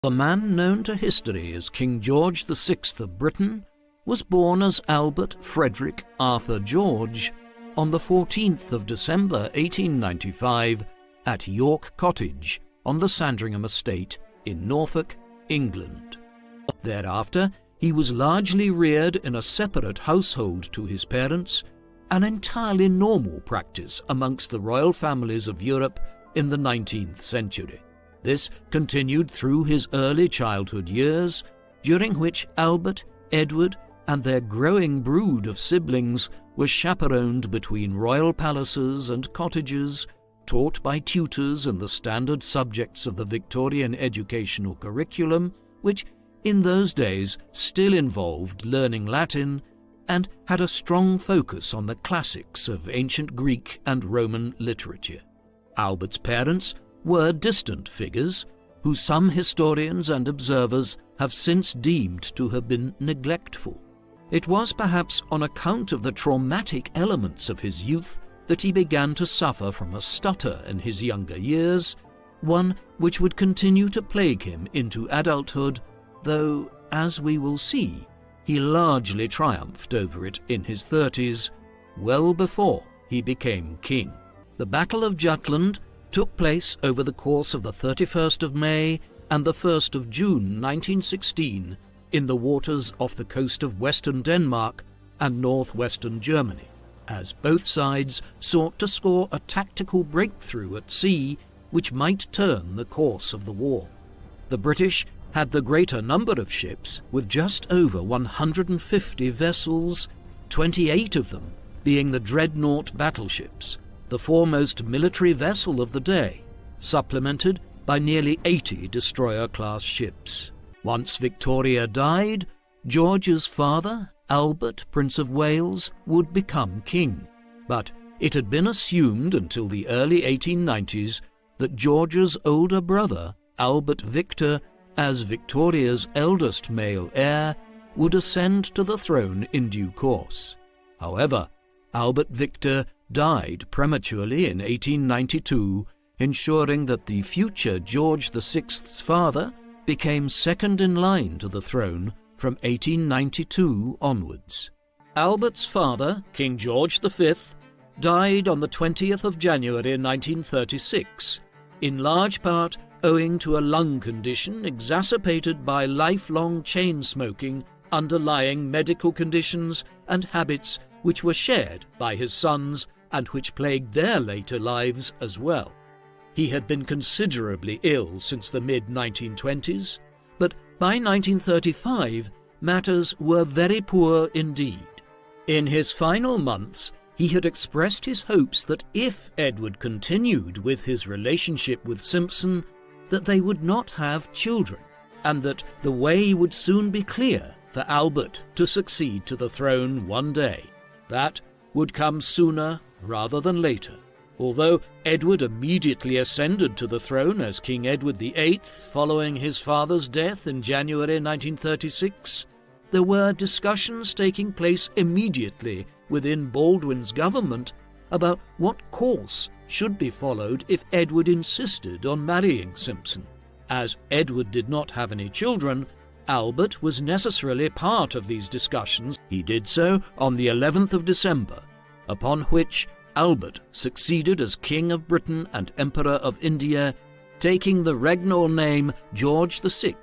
The man known to history as King George VI of Britain was born as Albert Frederick Arthur George on the 14th of December 1895 at York Cottage on the Sandringham estate in Norfolk, England. Thereafter, he was largely reared in a separate household to his parents, an entirely normal practice amongst the royal families of Europe in the 19th century. This continued through his early childhood years, during which Albert, Edward, and their growing brood of siblings were chaperoned between royal palaces and cottages, taught by tutors in the standard subjects of the Victorian educational curriculum, which in those days still involved learning Latin and had a strong focus on the classics of ancient Greek and Roman literature. Albert's parents were distant figures who some historians and observers have since deemed to have been neglectful. It was perhaps on account of the traumatic elements of his youth that he began to suffer from a stutter in his younger years, one which would continue to plague him into adulthood, though, as we will see, he largely triumphed over it in his 30s, well before he became king. The Battle of Jutland took place over the course of the 31st of May and the 1st of June 1916 in the waters off the coast of western Denmark and northwestern Germany, as both sides sought to score a tactical breakthrough at sea which might turn the course of the war. The British had the greater number of ships, with just over 150 vessels, 28 of them being the dreadnought battleships, the foremost military vessel of the day, supplemented by nearly 80 destroyer-class ships. Once Victoria died, George's father, Albert, Prince of Wales, would become king, but it had been assumed until the early 1890s that George's older brother, Albert Victor, as Victoria's eldest male heir, would ascend to the throne in due course. However, Albert Victor died prematurely in 1892, ensuring that the future George VI's father became second in line to the throne from 1892 onwards. Albert's father, King George V, died on the 20th of January 1936, in large part owing to a lung condition exacerbated by lifelong chain smoking, underlying medical conditions and habits which were shared by his sons and which plagued their later lives as well. He had been considerably ill since the mid-1920s, but by 1935 matters were very poor indeed. In his final months, he had expressed his hopes that if Edward continued with his relationship with Simpson, that they would not have children, and that the way would soon be clear for Albert to succeed to the throne one day. That would come sooner rather than later. Although Edward immediately ascended to the throne as King Edward VIII following his father's death in January 1936, there were discussions taking place immediately within Baldwin's government about what course should be followed if Edward insisted on marrying Simpson. As Edward did not have any children, Albert was necessarily part of these discussions. He did so on the 11th of December, upon which Albert succeeded as King of Britain and Emperor of India, taking the regnal name George VI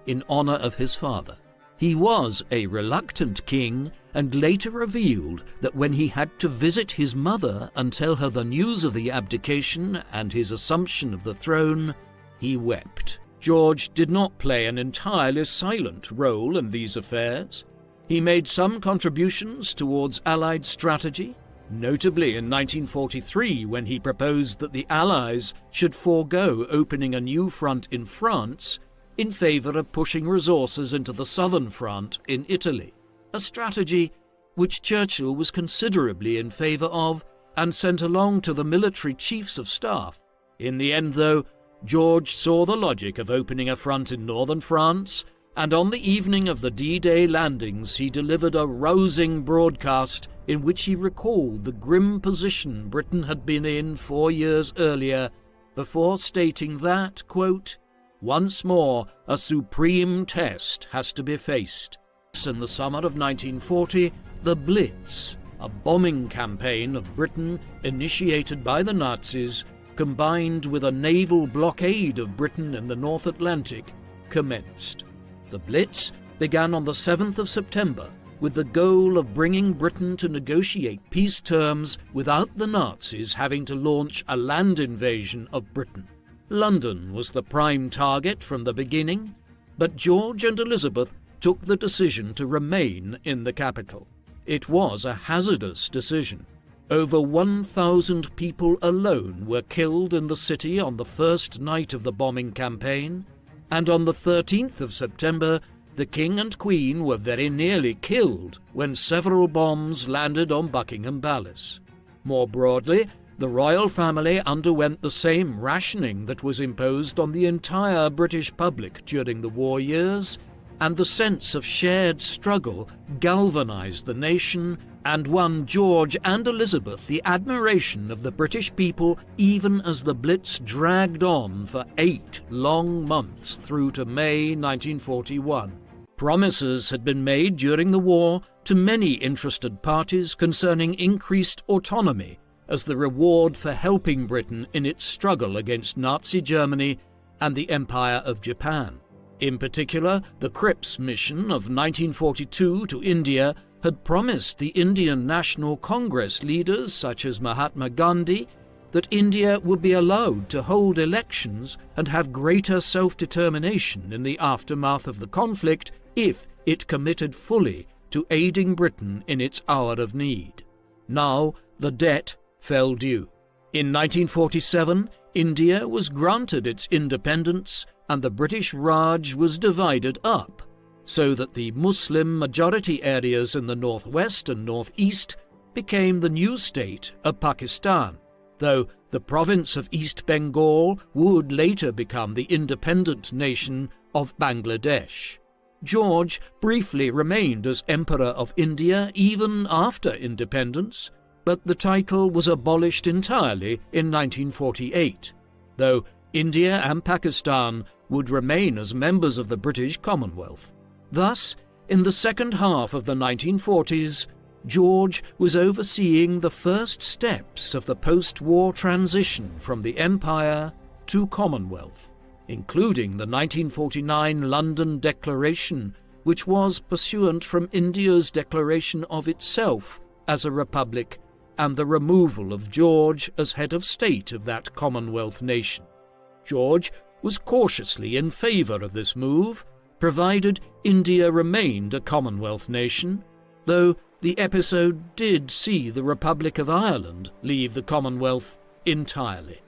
in honour of his father. He was a reluctant king and later revealed that when he had to visit his mother and tell her the news of the abdication and his assumption of the throne, he wept. George did not play an entirely silent role in these affairs. He made some contributions towards Allied strategy, notably in 1943 when he proposed that the Allies should forego opening a new front in France in favour of pushing resources into the southern front in Italy, a strategy which Churchill was considerably in favour of and sent along to the military chiefs of staff. In the end, though, George saw the logic of opening a front in northern France, and on the evening of the D-Day landings he delivered a rousing broadcast in which he recalled the grim position Britain had been in 4 years earlier, before stating that, quote, Once more, a supreme test has to be faced. In the summer of 1940, the Blitz, a bombing campaign of Britain initiated by the Nazis, combined with a naval blockade of Britain in the North Atlantic, commenced. The Blitz began on the 7th of September with the goal of bringing Britain to negotiate peace terms without the Nazis having to launch a land invasion of Britain. London was the prime target from the beginning, but George and Elizabeth took the decision to remain in the capital. It was a hazardous decision. Over 1,000 people alone were killed in the city on the first night of the bombing campaign, and on the 13th of September, the King and Queen were very nearly killed when several bombs landed on Buckingham Palace. More broadly, the royal family underwent the same rationing that was imposed on the entire British public during the war years, and the sense of shared struggle galvanized the nation and won George and Elizabeth the admiration of the British people even as the Blitz dragged on for 8 long months through to May 1941. Promises had been made during the war to many interested parties concerning increased autonomy as the reward for helping Britain in its struggle against Nazi Germany and the Empire of Japan. In particular, the Cripps mission of 1942 to India had promised the Indian National Congress leaders such as Mahatma Gandhi that India would be allowed to hold elections and have greater self-determination in the aftermath of the conflict if it committed fully to aiding Britain in its hour of need. Now the debt fell due. In 1947, India was granted its independence and the British Raj was divided up, so that the Muslim-majority areas in the northwest and northeast became the new state of Pakistan, though the province of East Bengal would later become the independent nation of Bangladesh. George briefly remained as Emperor of India even after independence, but the title was abolished entirely in 1948, though India and Pakistan would remain as members of the British Commonwealth. Thus, in the second half of the 1940s, George was overseeing the first steps of the post-war transition from the Empire to Commonwealth, including the 1949 London Declaration, which was pursuant from India's declaration of itself as a republic and the removal of George as head of state of that Commonwealth nation. George was cautiously in favour of this move, provided India remained a Commonwealth nation, though the episode did see the Republic of Ireland leave the Commonwealth entirely.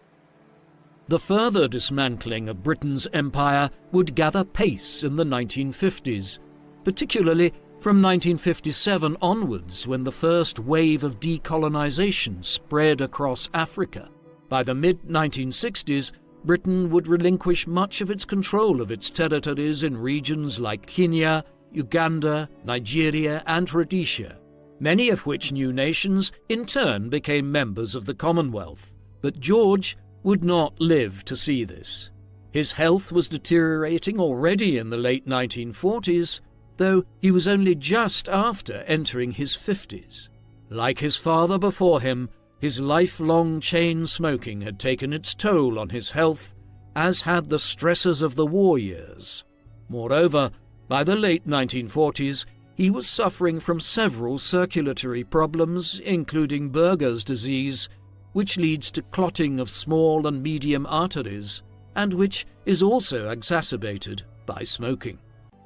The further dismantling of Britain's empire would gather pace in the 1950s, particularly from 1957 onwards when the first wave of decolonisation spread across Africa. By the mid-1960s, Britain would relinquish much of its control of its territories in regions like Kenya, Uganda, Nigeria and Rhodesia, many of which new nations in turn became members of the Commonwealth. But George would not live to see this. His health was deteriorating already in the late 1940s, though he was only just after entering his 50s. Like his father before him, his lifelong chain smoking had taken its toll on his health, as had the stresses of the war years. Moreover, by the late 1940s, he was suffering from several circulatory problems, including Buerger's disease, which leads to clotting of small and medium arteries, and which is also exacerbated by smoking.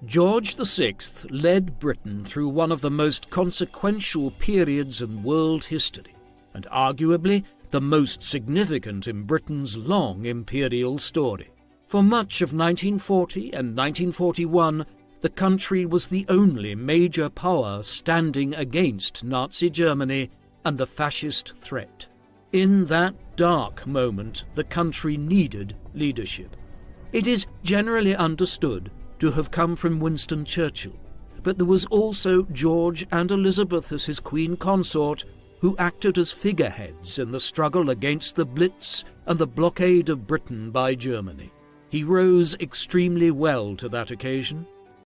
George VI led Britain through one of the most consequential periods in world history, and arguably the most significant in Britain's long imperial story. For much of 1940 and 1941, the country was the only major power standing against Nazi Germany and the fascist threat. In that dark moment, the country needed leadership. It is generally understood to have come from Winston Churchill, but there was also George and Elizabeth as his Queen Consort, who acted as figureheads in the struggle against the Blitz and the blockade of Britain by Germany. He rose extremely well to that occasion,